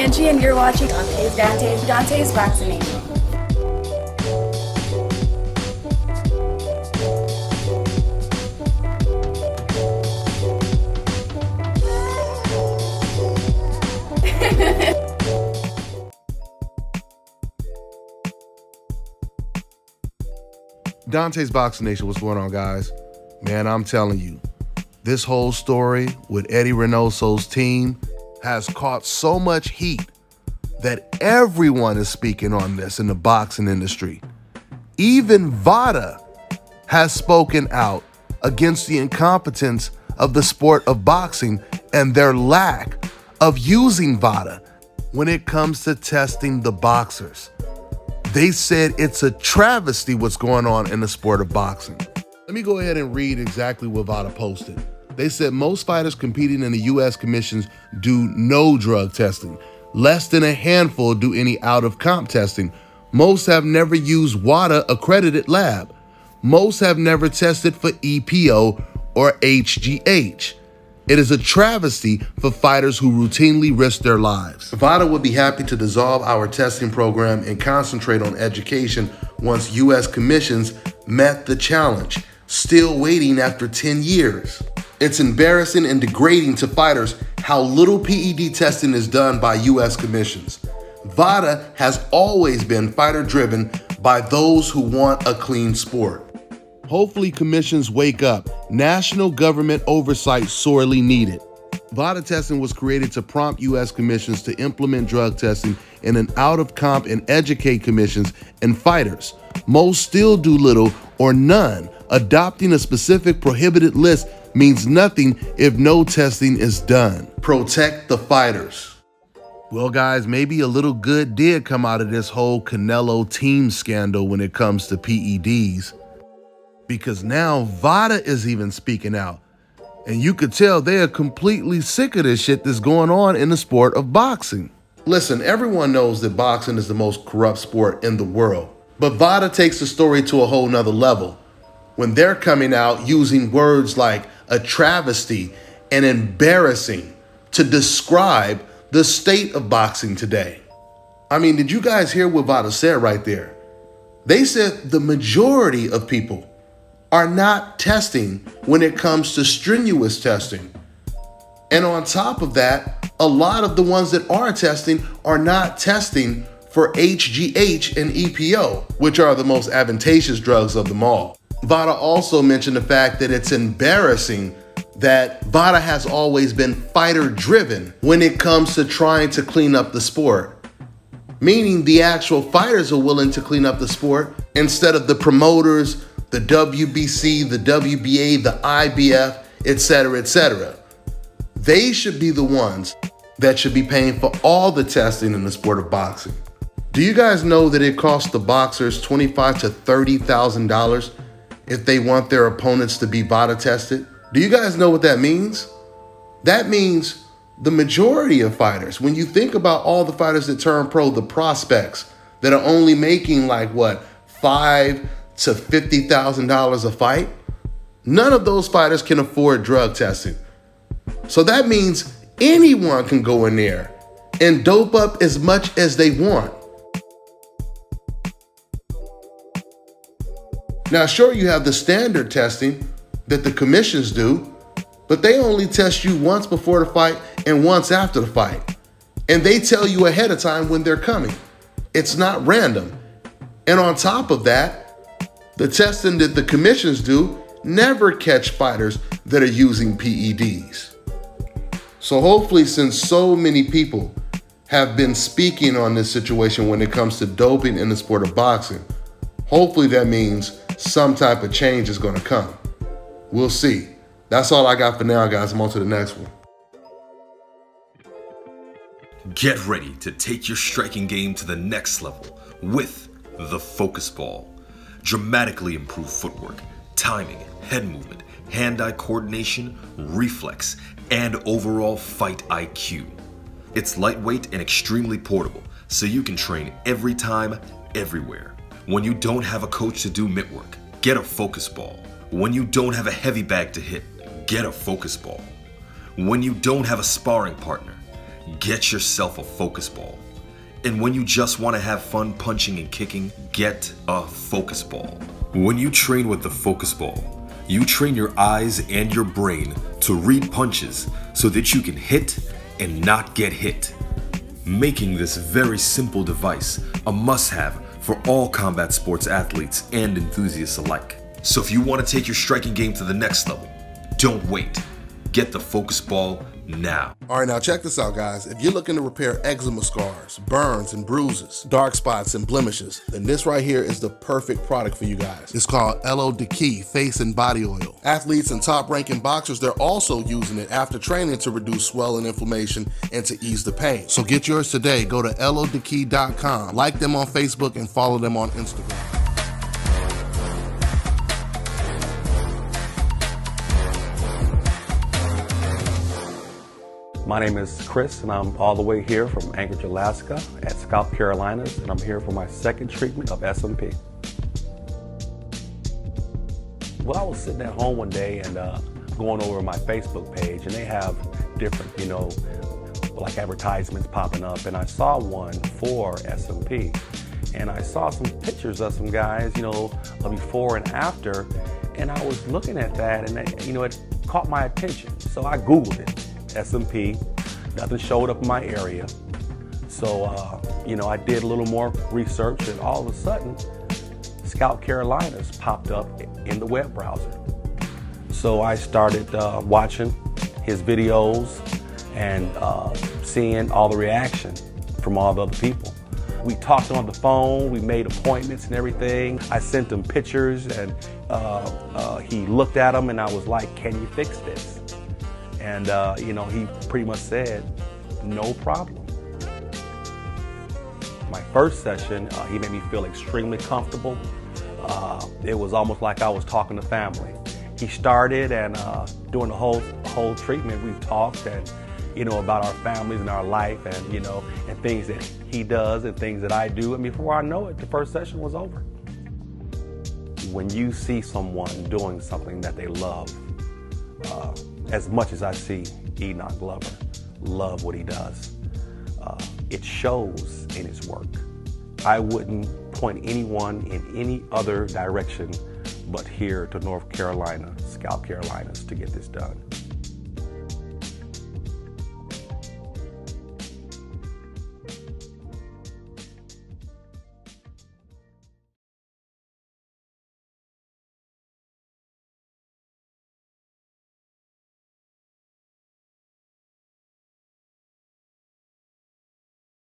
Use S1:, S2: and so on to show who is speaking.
S1: Angie, and you're watching Dante's Vaccination.
S2: Dante's Boxing Nation, what's going on, guys? Man, I'm telling you, this whole story with Eddie Reynoso's team has caught so much heat that everyone is speaking on this in the boxing industry. Even Vada has spoken out against the incompetence of the sport of boxing and their lack of using Vada when it comes to testing the boxers. They said it's a travesty what's going on in the sport of boxing. Let me go ahead and read exactly what Vada posted. They said most fighters competing in the U.S. commissions do no drug testing. Less than a handful do any out-of-comp testing. Most have never used WADA accredited lab. Most have never tested for EPO or HGH. It is a travesty for fighters who routinely risk their lives. Vada would be happy to dissolve our testing program and concentrate on education once U.S. commissions met the challenge. Still waiting after 10 years. It's embarrassing and degrading to fighters how little PED testing is done by U.S. commissions. Vada has always been fighter-driven by those who want a clean sport. Hopefully commissions wake up. National government oversight sorely needed. Vada testing was created to prompt U.S. commissions to implement drug testing in an out-of-comp and educate commissions and fighters. Most still do little or none. Adopting a specific prohibited list means nothing if no testing is done. Protect the fighters. Well, guys, maybe a little good did come out of this whole Canelo team scandal when it comes to PEDs. Because now Vada is even speaking out. And you could tell they are completely sick of this shit that's going on in the sport of boxing. Listen, everyone knows that boxing is the most corrupt sport in the world. But Vada takes the story to a whole nother level when they're coming out using words like a travesty and embarrassing to describe the state of boxing today. I mean, did you guys hear what Vada said right there? They said the majority of people are not testing when it comes to strenuous testing. And on top of that, a lot of the ones that are testing are not testing for HGH and EPO, which are the most advantageous drugs of them all. Vada also mentioned the fact that it's embarrassing that Vada has always been fighter-driven when it comes to trying to clean up the sport. Meaning the actual fighters are willing to clean up the sport instead of the promoters, the WBC, the WBA, the IBF, etc., etc. They should be the ones that should be paying for all the testing in the sport of boxing. Do you guys know that it costs the boxers $25,000 to $30,000 if they want their opponents to be Vada tested? Do you guys know what that means? That means the majority of fighters, when you think about all the fighters that turn pro, the prospects that are only making like what, $5,000 to $50,000 a fight, none of those fighters can afford drug testing. So that means anyone can go in there and dope up as much as they want. Now, sure, you have the standard testing that the commissions do, but they only test you once before the fight and once after the fight. And they tell you ahead of time when they're coming. It's not random. And on top of that, the testing that the commissions do never catch fighters that are using PEDs. So hopefully, since so many people have been speaking on this situation when it comes to doping in the sport of boxing, hopefully that means some type of change is going to come. We'll see. That's all I got for now, guys. I'm on to the next one.
S3: Get ready to take your striking game to the next level with the Focus Ball. Dramatically improved footwork, timing, head movement, hand-eye coordination, reflex, and overall fight IQ. It's lightweight and extremely portable, so you can train every time, everywhere. When you don't have a coach to do mitt work, get a Focus Ball. When you don't have a heavy bag to hit, get a Focus Ball. When you don't have a sparring partner, Get yourself a focus ball. And when you just want to have fun punching and kicking, get a focus ball. When you train with the focus ball, you train your eyes and your brain to read punches so that you can hit and not get hit, making this very simple device a must-have for all combat sports athletes and enthusiasts alike. So if you want to take your striking game to the next level, don't wait. Get the focus ball now.
S2: All right, now check this out, guys. If you're looking to repair eczema scars, burns and bruises, dark spots and blemishes, then this right here is the perfect product for you guys. It's called LO Key Face and Body Oil. Athletes and top-ranking boxers, they're also using it after training to reduce swelling, inflammation, and to ease the pain. So get yours today. Go to lodkey.com, like them on Facebook, and follow them on Instagram.
S4: My name is Chris, and I'm all the way here from Anchorage, Alaska at Scalp Carolinas, and I'm here for my second treatment of SMP. Well, I was sitting at home one day and going over my Facebook page, and they have different, like advertisements popping up, and I saw one for SMP. And I saw some pictures of some guys, before and after, and I was looking at that, and it caught my attention. So I Googled it. SMP, nothing showed up in my area. So, I did a little more research, and all of a sudden, Scalp Carolinas popped up in the web browser. So I started watching his videos and seeing all the reaction from all the other people. We talked on the phone, we made appointments and everything. I sent him pictures, and he looked at them, and I was like, "Can you fix this?" And, he pretty much said, "No problem." My first session, he made me feel extremely comfortable. It was almost like I was talking to family. He started, and during the whole treatment, we talked and, about our families and our life, and, and things that he does and things that I do. And before I know it, the first session was over. When you see someone doing something that they love, as much as I see Enoch Glover love what he does, it shows in his work. I wouldn't point anyone in any other direction but here to North Carolina, Scalp Carolinas, to get this done.